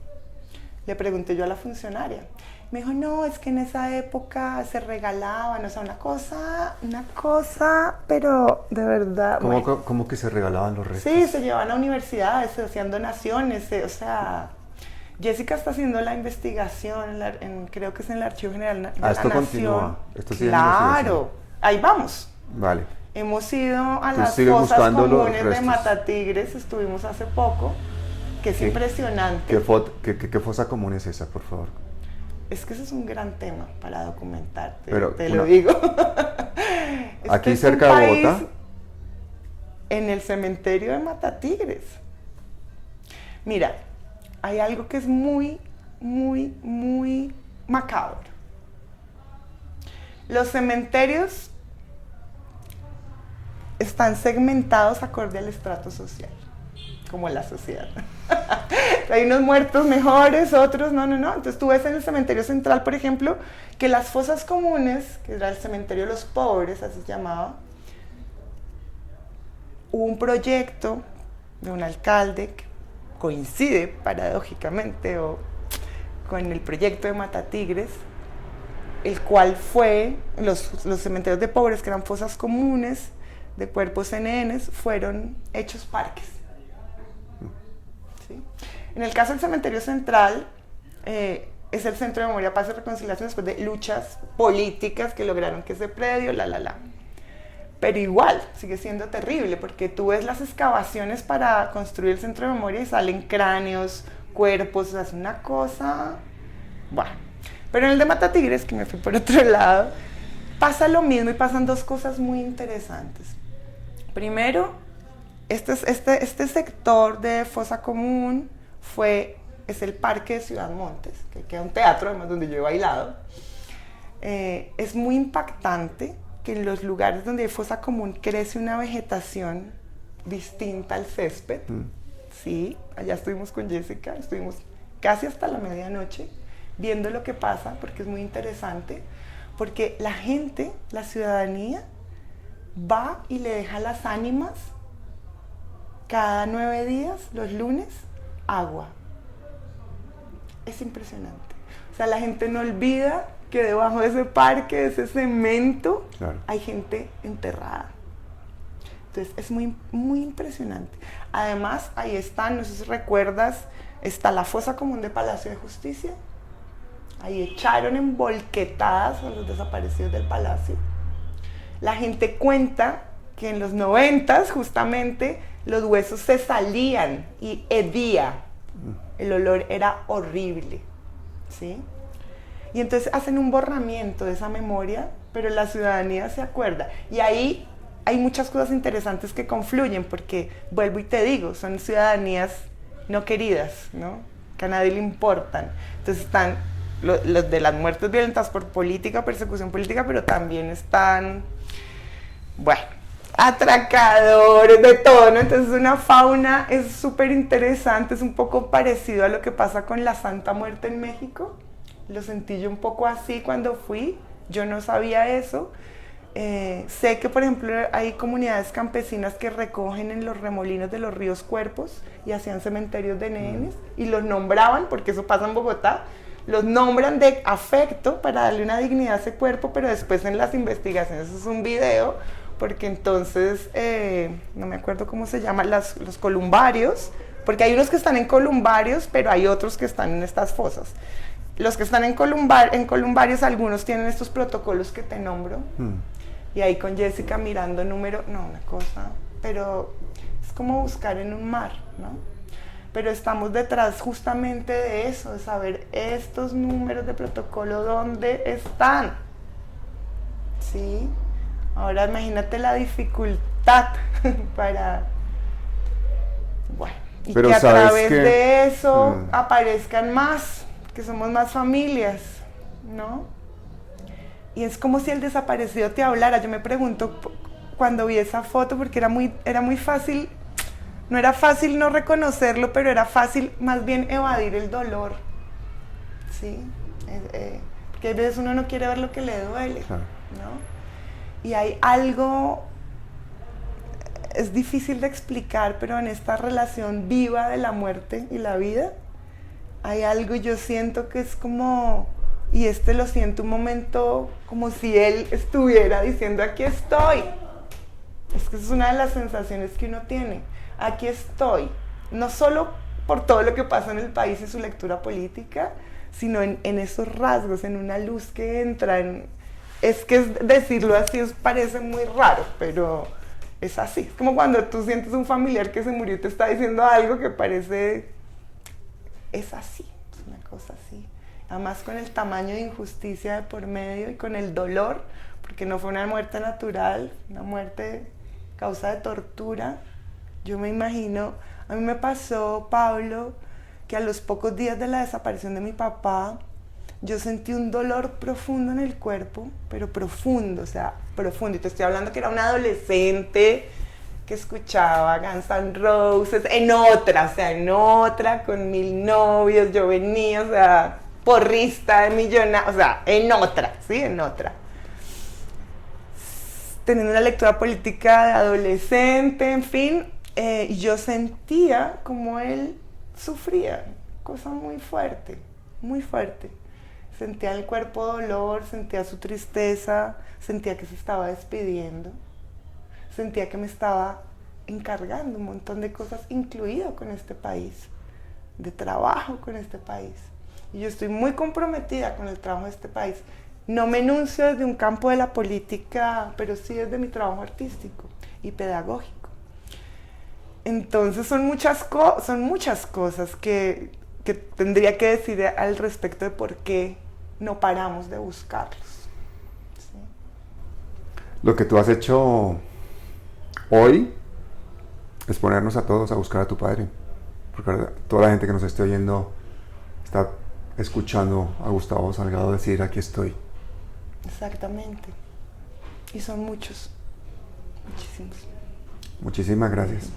Le pregunté yo a la funcionaria. Me dijo, no, es que en esa época se regalaban, o sea, una cosa, pero de verdad... ¿Cómo que se regalaban los restos? Sí, se llevaban a universidades, se hacían donaciones, o sea... Jessica está haciendo la investigación, creo que es en el Archivo General de la esto Nación. Continúa. Esto sigue Claro, ahí vamos. Vale. Hemos ido a Tú las sigues fosas buscando los comunes de restos. Matatigres, estuvimos hace poco, que es impresionante. ¿Qué fosa común es esa, por favor? Es que ese es un gran tema para documentar, Pero te lo digo. Aquí cerca de Bogotá. En el cementerio de Matatigres. Mira, hay algo que es muy, muy, muy macabro. Los cementerios están segmentados acorde al estrato social, como la sociedad. Hay unos muertos mejores, otros no. Entonces tú ves en el cementerio central, por ejemplo, que las fosas comunes, que era el cementerio de los pobres, así se llamaba, hubo un proyecto de un alcalde que coincide paradójicamente con el proyecto de Matatigres, el cual fue, los cementerios de pobres, que eran fosas comunes de cuerpos NNs, fueron hechos parques. ¿Sí? En el caso del cementerio central, es el Centro de Memoria, Paz y Reconciliación después de luchas políticas que lograron que ese predio, Pero igual, sigue siendo terrible, porque tú ves las excavaciones para construir el Centro de Memoria y salen cráneos, cuerpos, o sea, es una cosa... Bueno, pero en el de Matatigres, que me fui por otro lado, pasa lo mismo y pasan dos cosas muy interesantes. Primero, este sector de Fosa Común es el Parque de Ciudad Montes, que queda un teatro, además, donde yo he bailado. Es muy impactante que en los lugares donde hay fosa común crece una vegetación distinta al césped. Sí, allá estuvimos con Jessica, estuvimos casi hasta la medianoche viendo lo que pasa, porque es muy interesante, porque la gente, la ciudadanía, va y le deja a las ánimas cada 9 días, los lunes, agua. Es impresionante. O sea, la gente no olvida que debajo de ese parque, de ese cemento, claro, hay gente enterrada. Entonces es muy, muy impresionante. Además, ahí están, no sé si recuerdas, está la fosa común de Palacio de Justicia. Ahí echaron en volquetadas a los desaparecidos del palacio. La gente cuenta que en los 90s, justamente, los huesos se salían y hedía. El olor era horrible, ¿sí? Y entonces hacen un borramiento de esa memoria, pero la ciudadanía se acuerda. Y ahí hay muchas cosas interesantes que confluyen, porque, vuelvo y te digo, son ciudadanías no queridas, ¿no? Que a nadie le importan. Entonces están los de las muertes violentas por política, persecución política, pero también están, bueno, atracadores, de todo, ¿no? Entonces una fauna es súper interesante, es un poco parecido a lo que pasa con la Santa Muerte en México. Lo sentí yo un poco así cuando fui, yo no sabía eso. Sé que, por ejemplo, hay comunidades campesinas que recogen en los remolinos de los ríos cuerpos y hacían cementerios de nenes y los nombraban, porque eso pasa en Bogotá, los nombran de afecto para darle una dignidad a ese cuerpo, pero después en las investigaciones es un video, porque entonces, no me acuerdo cómo se llaman, los columbarios, porque hay unos que están en columbarios, pero hay otros que están en estas fosas. Los que están en columbarios, algunos tienen estos protocolos que te nombro. Y ahí con Jessica mirando una cosa, pero es como buscar en un mar, ¿no? Pero estamos detrás justamente de eso, de saber estos números de protocolo, ¿dónde están? ¿Sí? Ahora imagínate la dificultad para... Bueno, y pero que a través de eso aparezcan más, que somos más familias, ¿no? Y es como si el desaparecido te hablara. Yo me pregunto cuando vi esa foto, porque era muy fácil, no era fácil no reconocerlo, pero era fácil más bien evadir el dolor, ¿sí? Porque a veces uno no quiere ver lo que le duele, ¿no? Y hay algo, es difícil de explicar, pero en esta relación viva de la muerte y la vida, hay algo, yo siento que es como, y lo siento un momento como si él estuviera diciendo, aquí estoy. Es que es una de las sensaciones que uno tiene, aquí estoy, no solo por todo lo que pasa en el país y su lectura política, sino en esos rasgos, en una luz que entra, es que decirlo así parece muy raro, pero es así. Es como cuando tú sientes un familiar que se murió y te está diciendo algo que parece... Es así, es una cosa así. Además con el tamaño de injusticia de por medio y con el dolor, porque no fue una muerte natural, una muerte causa de tortura. Yo me imagino, a mí me pasó, Pablo, que a los pocos días de la desaparición de mi papá, yo sentí un dolor profundo en el cuerpo, pero profundo, o sea, profundo. Y te estoy hablando que era una adolescente que escuchaba Guns N' Roses, en otra, con 1000 novios, yo venía, o sea, porrista de millonario, o sea, en otra. Teniendo una lectura política de adolescente, en fin, yo sentía como él sufría, cosa muy fuerte, muy fuerte. Sentía en el cuerpo dolor, sentía su tristeza, sentía que se estaba despidiendo. Sentía que me estaba encargando un montón de cosas, incluido con este país, de trabajo con este país. Y yo estoy muy comprometida con el trabajo de este país. No me enuncio desde un campo de la política, pero sí desde mi trabajo artístico y pedagógico. Entonces son muchas cosas que tendría que decir al respecto de por qué no paramos de buscarlos. ¿Sí? Lo que tú has hecho hoy es ponernos a todos a buscar a tu padre. Porque toda la gente que nos esté oyendo está escuchando a Gustavo Salgado decir: aquí estoy. Exactamente. Y son muchos. Muchísimos. Muchísimas gracias.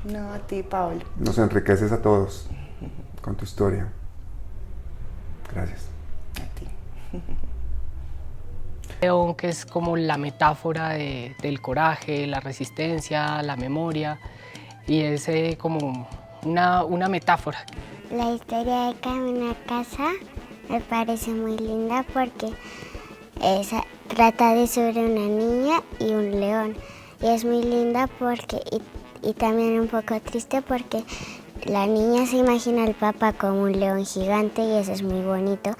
No, a ti, Pablo. Nos enriqueces a todos con tu historia. Gracias. A ti. León, que es como la metáfora del coraje, la resistencia, la memoria, y es como una metáfora. La historia de Camino a Casa me parece muy linda porque trata de sobre una niña y un león. Y es muy linda porque, y también un poco triste porque la niña se imagina al papá como un león gigante y eso es muy bonito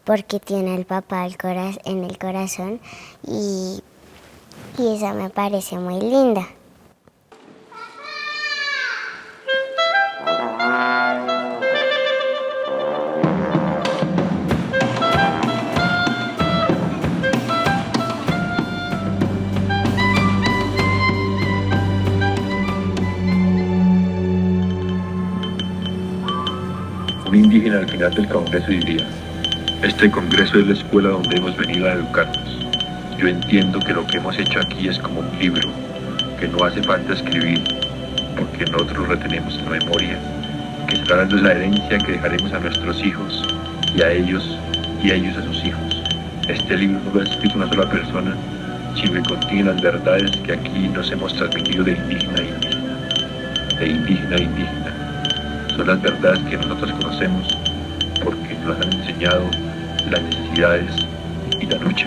porque tiene al papá en el corazón y eso me parece muy linda. Un indígena al final del congreso diría: este congreso es la escuela donde hemos venido a educarnos. Yo entiendo que lo que hemos hecho aquí es como un libro, que no hace falta escribir, porque nosotros retenemos en la memoria, que será la herencia que dejaremos a nuestros hijos y a ellos a sus hijos. Este libro no lo ha escrito una sola persona, sino que contiene las verdades que aquí nos hemos transmitido de indígena a indígena, de indígena a indígena. Son las verdades que nosotros conocemos porque nos han enseñado las necesidades y la lucha.